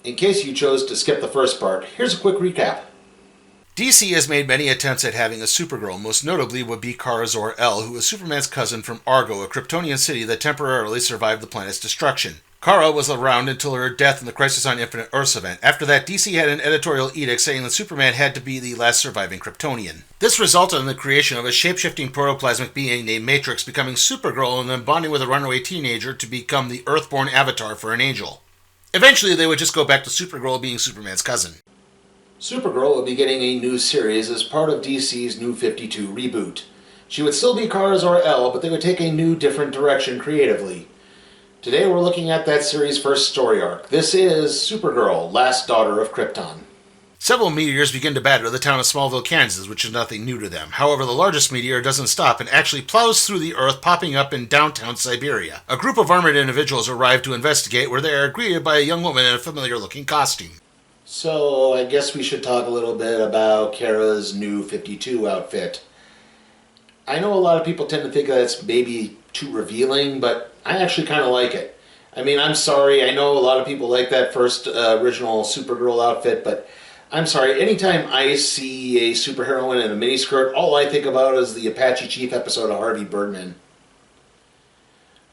In case you chose to skip the first part, here's a quick recap. DC has made many attempts at having a Supergirl, most notably would be Kara-Zor-El, who was Superman's cousin from Argo, a Kryptonian city that temporarily survived the planet's destruction. Kara was around until her death in the Crisis on Infinite Earths event. After that, DC had an editorial edict saying that Superman had to be the last surviving Kryptonian. This resulted in the creation of a shape-shifting protoplasmic being named Matrix becoming Supergirl and then bonding with a runaway teenager to become the Earthborn avatar for an angel. Eventually, they would just go back to Supergirl being Superman's cousin. Supergirl will be getting a new series as part of DC's New 52 reboot. She would still be Kara-Zor-El, but they would take a new, different direction creatively. Today we're looking at that series' first story arc. This is Supergirl, Last Daughter of Krypton. Several meteors begin to batter the town of Smallville, Kansas, which is nothing new to them. However, the largest meteor doesn't stop and actually plows through the Earth, popping up in downtown Siberia. A group of armored individuals arrive to investigate, where they are greeted by a young woman in a familiar-looking costume. So, I guess we should talk a little bit about Kara's New 52 outfit. I know a lot of people tend to think that's maybe too revealing, but I actually kind of like it. I mean, I'm sorry, I know a lot of people like that first original Supergirl outfit, but I'm sorry, anytime I see a superheroine in a miniskirt, all I think about is the Apache Chief episode of Harvey Birdman.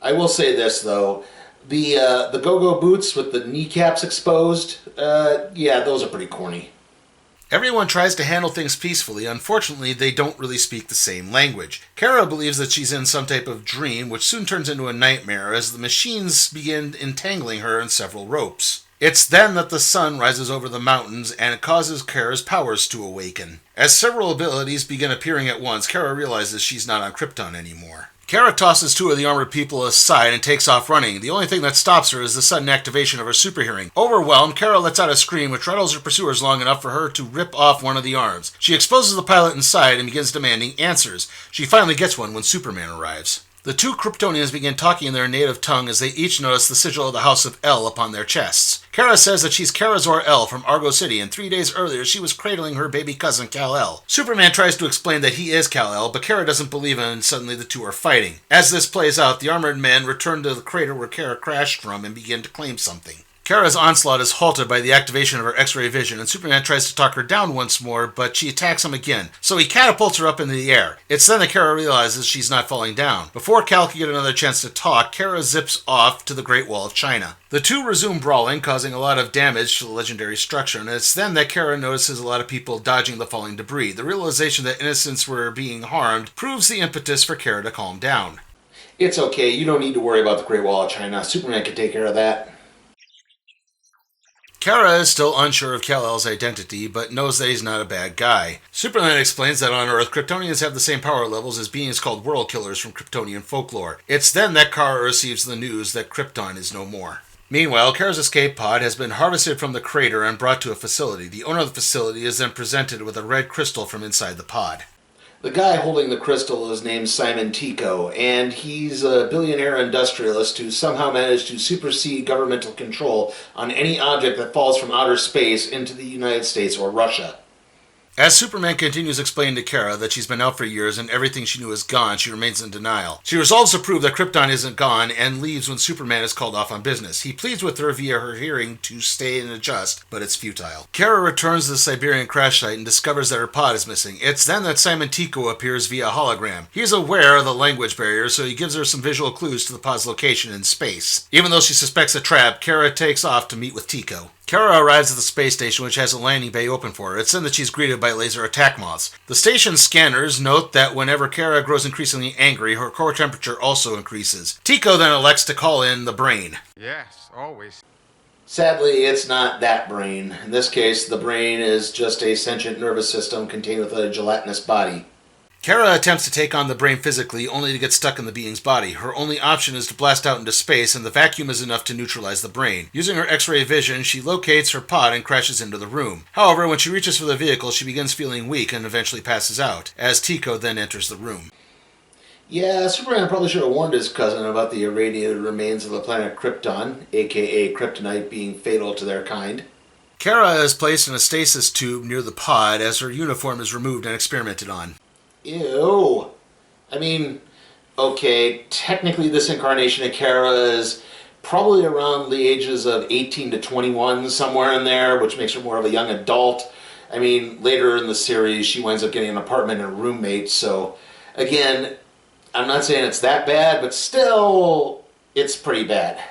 I will say this, though. The go-go boots with the kneecaps exposed, yeah, those are pretty corny. Everyone tries to handle things peacefully. Unfortunately, they don't really speak the same language. Kara believes that she's in some type of dream, which soon turns into a nightmare as the machines begin entangling her in several ropes. It's then that the sun rises over the mountains and it causes Kara's powers to awaken. As several abilities begin appearing at once, Kara realizes she's not on Krypton anymore. Kara tosses two of the armored people aside and takes off running. The only thing that stops her is the sudden activation of her super hearing. Overwhelmed, Kara lets out a scream which rattles her pursuers long enough for her to rip off one of the arms. She exposes the pilot inside and begins demanding answers. She finally gets one when Superman arrives. The two Kryptonians begin talking in their native tongue as they each notice the sigil of the House of El upon their chests. Kara says that she's Kara-Zor-El from Argo City, and 3 days earlier she was cradling her baby cousin Kal-El. Superman tries to explain that he is Kal-El, but Kara doesn't believe him, and suddenly the two are fighting. As this plays out, the armored men return to the crater where Kara crashed from and begin to claim something. Kara's onslaught is halted by the activation of her X-ray vision, and Superman tries to talk her down once more, but she attacks him again, so he catapults her up into the air. It's then that Kara realizes she's not falling down. Before Kal can get another chance to talk, Kara zips off to the Great Wall of China. The two resume brawling, causing a lot of damage to the legendary structure, and it's then that Kara notices a lot of people dodging the falling debris. The realization that innocents were being harmed proves the impetus for Kara to calm down. It's okay, you don't need to worry about the Great Wall of China. Superman can take care of that. Kara is still unsure of Kal-El's identity, but knows that he's not a bad guy. Superman explains that on Earth, Kryptonians have the same power levels as beings called world killers from Kryptonian folklore. It's then that Kara receives the news that Krypton is no more. Meanwhile, Kara's escape pod has been harvested from the crater and brought to a facility. The owner of the facility is then presented with a red crystal from inside the pod. The guy holding the crystal is named Simon Tico, and he's a billionaire industrialist who somehow managed to supersede governmental control on any object that falls from outer space into the United States or Russia. As Superman continues explaining to Kara that she's been out for years and everything she knew is gone, she remains in denial. She resolves to prove that Krypton isn't gone and leaves when Superman is called off on business. He pleads with her via her hearing to stay and adjust, but it's futile. Kara returns to the Siberian crash site and discovers that her pod is missing. It's then that Simon Tico appears via hologram. He's aware of the language barrier, so he gives her some visual clues to the pod's location in space. Even though she suspects a trap, Kara takes off to meet with Tico. Kara arrives at the space station, which has a landing bay open for her. It's then that she's greeted by laser attack moths. The station's scanners note that whenever Kara grows increasingly angry, her core temperature also increases. Tico then elects to call in the brain. Yes, always. Sadly, it's not that brain. In this case, the brain is just a sentient nervous system contained within a gelatinous body. Kara attempts to take on the brain physically, only to get stuck in the being's body. Her only option is to blast out into space, and the vacuum is enough to neutralize the brain. Using her X-ray vision, she locates her pod and crashes into the room. However, when she reaches for the vehicle, she begins feeling weak and eventually passes out, as Tico then enters the room. Yeah, Superman probably should have warned his cousin about the irradiated remains of the planet Krypton, aka kryptonite being fatal to their kind. Kara is placed in a stasis tube near the pod as her uniform is removed and experimented on. Ew. I mean, okay, technically this incarnation of Kara is probably around the ages of 18 to 21, somewhere in there, which makes her more of a young adult. I mean, later in the series, she winds up getting an apartment and a roommate, so again, I'm not saying it's that bad, but still, it's pretty bad.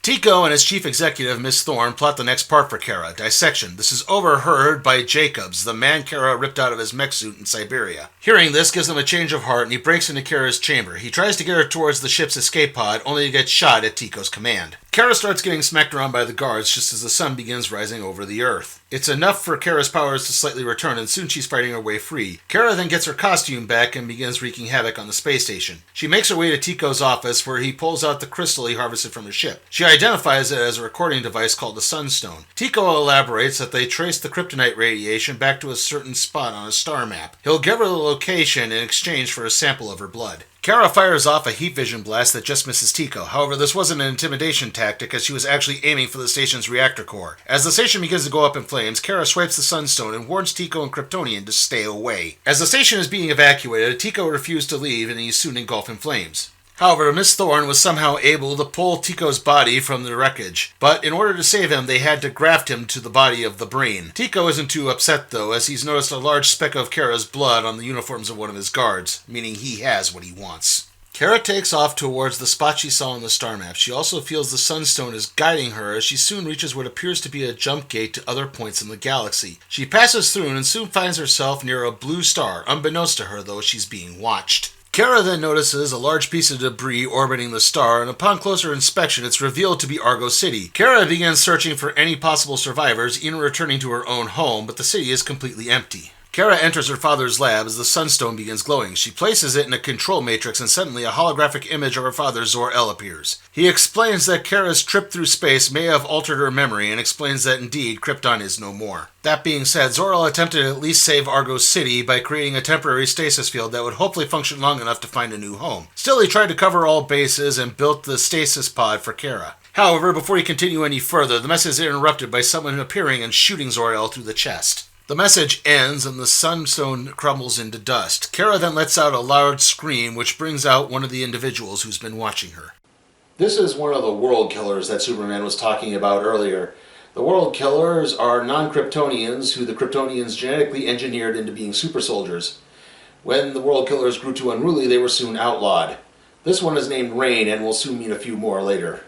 Tico and his chief executive, Miss Thorne, plot the next part for Kara, dissection. This is overheard by Jacobs, the man Kara ripped out of his mech suit in Siberia. Hearing this gives him a change of heart, and he breaks into Kara's chamber. He tries to get her towards the ship's escape pod, only to get shot at Tico's command. Kara starts getting smacked around by the guards just as the sun begins rising over the earth. It's enough for Kara's powers to slightly return, and soon she's fighting her way free. Kara then gets her costume back and begins wreaking havoc on the space station. She makes her way to Tico's office, where he pulls out the crystal he harvested from his ship. She identifies it as a recording device called the Sunstone. Tico elaborates that they traced the kryptonite radiation back to a certain spot on a star map. He'll give her the location in exchange for a sample of her blood. Kara fires off a heat vision blast that just misses Tico. However, this wasn't an intimidation tactic, as she was actually aiming for the station's reactor core. As the station begins to go up in flames, Kara swipes the Sunstone and warns Tico and Kryptonian to stay away. As the station is being evacuated, Tico refused to leave and he's soon engulfed in flames. However, Miss Thorne was somehow able to pull Tico's body from the wreckage, but in order to save him, they had to graft him to the body of the Brain. Tico isn't too upset though, as he's noticed a large speck of Kara's blood on the uniforms of one of his guards, meaning he has what he wants. Kara takes off towards the spot she saw on the star map. She also feels the Sunstone is guiding her as she soon reaches what appears to be a jump gate to other points in the galaxy. She passes through and soon finds herself near a blue star. Unbeknownst to her, though, she's being watched. Kara then notices a large piece of debris orbiting the star, and upon closer inspection, it's revealed to be Argo City. Kara begins searching for any possible survivors, even returning to her own home, but the city is completely empty. Kara enters her father's lab as the Sunstone begins glowing. She places it in a control matrix, and suddenly a holographic image of her father, Zor-El, appears. He explains that Kara's trip through space may have altered her memory, and explains that indeed, Krypton is no more. That being said, Zor-El attempted to at least save Argo City by creating a temporary stasis field that would hopefully function long enough to find a new home. Still, he tried to cover all bases and built the stasis pod for Kara. However, before he continued any further, the message is interrupted by someone appearing and shooting Zor-El through the chest. The message ends and the Sunstone crumbles into dust. Kara then lets out a loud scream, which brings out one of the individuals who's been watching her. This is one of the world killers that Superman was talking about earlier. The world killers are non-Kryptonians who the Kryptonians genetically engineered into being super soldiers. When the world killers grew too unruly, they were soon outlawed. This one is named Rain, and we'll soon meet a few more later.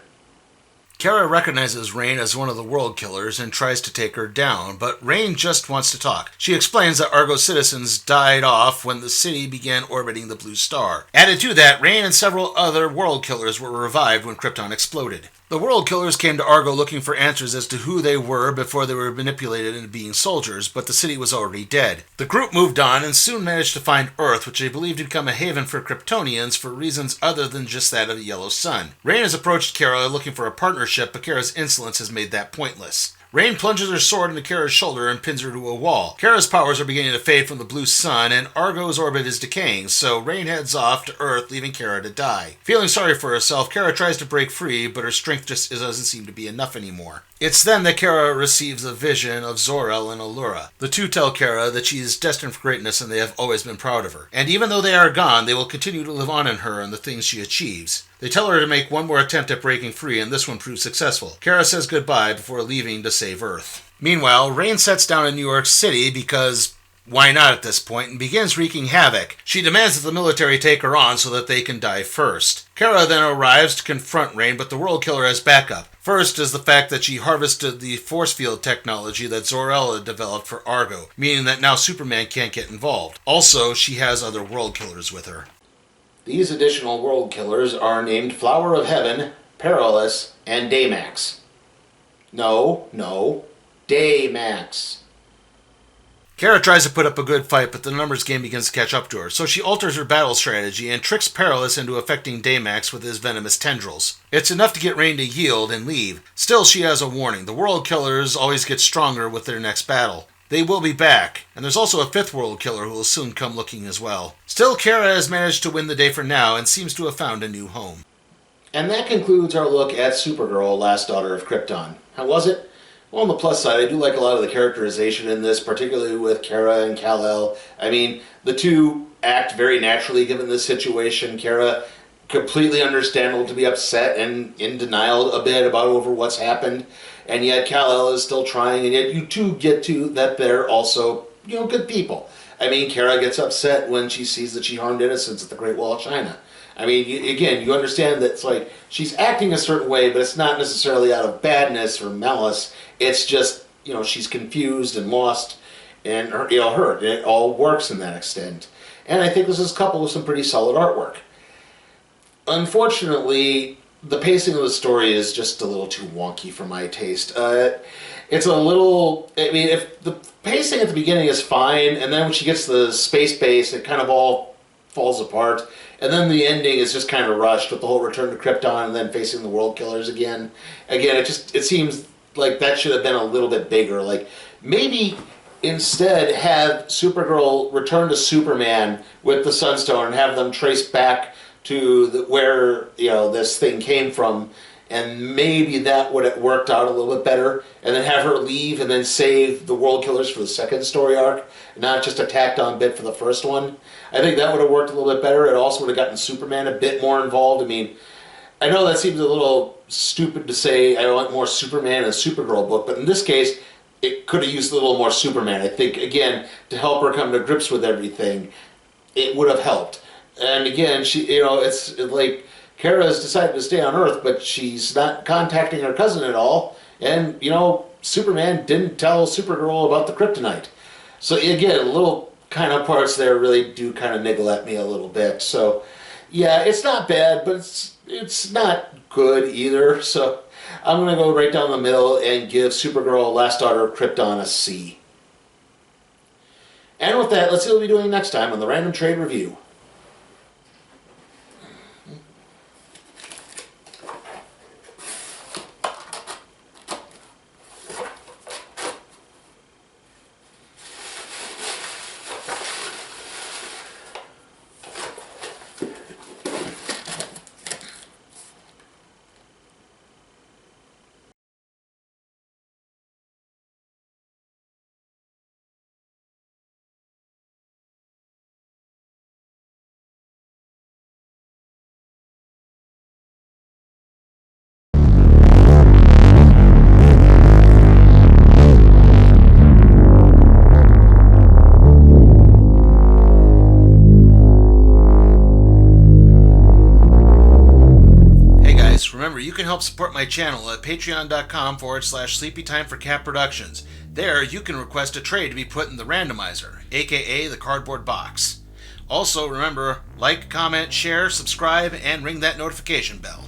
Kara recognizes Rain as one of the world killers and tries to take her down, but Rain just wants to talk. She explains that Argo citizens died off when the city began orbiting the blue star. Added to that, Rain and several other world killers were revived when Krypton exploded. The world killers came to Argo looking for answers as to who they were before they were manipulated into being soldiers, but the city was already dead. The group moved on and soon managed to find Earth, which they believed to become a haven for Kryptonians for reasons other than just that of the yellow sun. Rain has approached Kara looking for a partnership, but Kara's insolence has made that pointless. Rain plunges her sword into Kara's shoulder and pins her to a wall. Kara's powers are beginning to fade from the blue sun, and Argo's orbit is decaying, so Rain heads off to Earth, leaving Kara to die. Feeling sorry for herself, Kara tries to break free, but her strength just doesn't seem to be enough anymore. It's then that Kara receives a vision of Zor-El and Allura. The two tell Kara that she is destined for greatness and they have always been proud of her. And even though they are gone, they will continue to live on in her and the things she achieves. They tell her to make one more attempt at breaking free, and this one proves successful. Kara says goodbye before leaving to save Earth. Meanwhile, Rain sets down in New York City because why not at this point, and begins wreaking havoc. She demands that the military take her on so that they can die first. Kara then arrives to confront Rain, but the World Killer has backup. First is the fact that she harvested the force field technology that Zor-El had developed for Argo, meaning that now Superman can't get involved. Also, she has other World Killers with her. These additional world killers are named Flower of Heaven, Perilous, and Daymax. No, Daymax. Kara tries to put up a good fight, but the numbers game begins to catch up to her, so she alters her battle strategy and tricks Perilous into affecting Daymax with his venomous tendrils. It's enough to get Rain to yield and leave. Still, she has a warning. The world killers always get stronger with their next battle. They will be back, and there's also a fifth world killer who will soon come looking as well. Still, Kara has managed to win the day for now and seems to have found a new home. And that concludes our look at Supergirl, Last Daughter of Krypton. How was it? Well, on the plus side, I do like a lot of the characterization in this, particularly with Kara and Kal-El. I mean, the two act very naturally given this situation. Kara completely understandable to be upset and in denial a bit about over what's happened, and yet Kal-El is still trying, and yet you two get to that they're also, good people. I mean, Kara gets upset when she sees that she harmed innocents at the Great Wall of China. I mean, you understand that it's like she's acting a certain way, but it's not necessarily out of badness or malice. It's just, she's confused and lost and hurt. And it all works in that extent. And I think this is coupled with some pretty solid artwork. Unfortunately, the pacing of the story is just a little too wonky for my taste. It's a little... I mean, if the pacing at the beginning is fine, and then when she gets to the space base, it kind of all falls apart. And then the ending is just kind of rushed with the whole return to Krypton and then facing the World Killers again. Again, it seems like that should have been a little bit bigger. Like, maybe instead have Supergirl return to Superman with the Sunstone and have them trace back to where this thing came from, and maybe that would have worked out a little bit better, and then have her leave and then save the World Killers for the second story arc, not just a tacked on bit for the first one. I think that would have worked a little bit better. It also would have gotten Superman a bit more involved. I mean, I know that seems a little stupid to say I want more Superman in a Supergirl book, but in this case, it could have used a little more Superman. I think, again, to help her come to grips with everything, it would have helped. And again, it's like Kara's decided to stay on Earth, but she's not contacting her cousin at all. And, Superman didn't tell Supergirl about the kryptonite. So again, little kind of parts there really do kind of niggle at me a little bit. So, yeah, it's not bad, but it's not good either. So I'm going to go right down the middle and give Supergirl, Last Daughter of Krypton, a C. And with that, let's see what we'll be doing next time on the Random Trade Review. Remember, you can help support my channel at patreon.com/sleepytime for Cat Productions. There, you can request a trade to be put in the randomizer, aka the cardboard box. Also, remember, like, comment, share, subscribe, and ring that notification bell.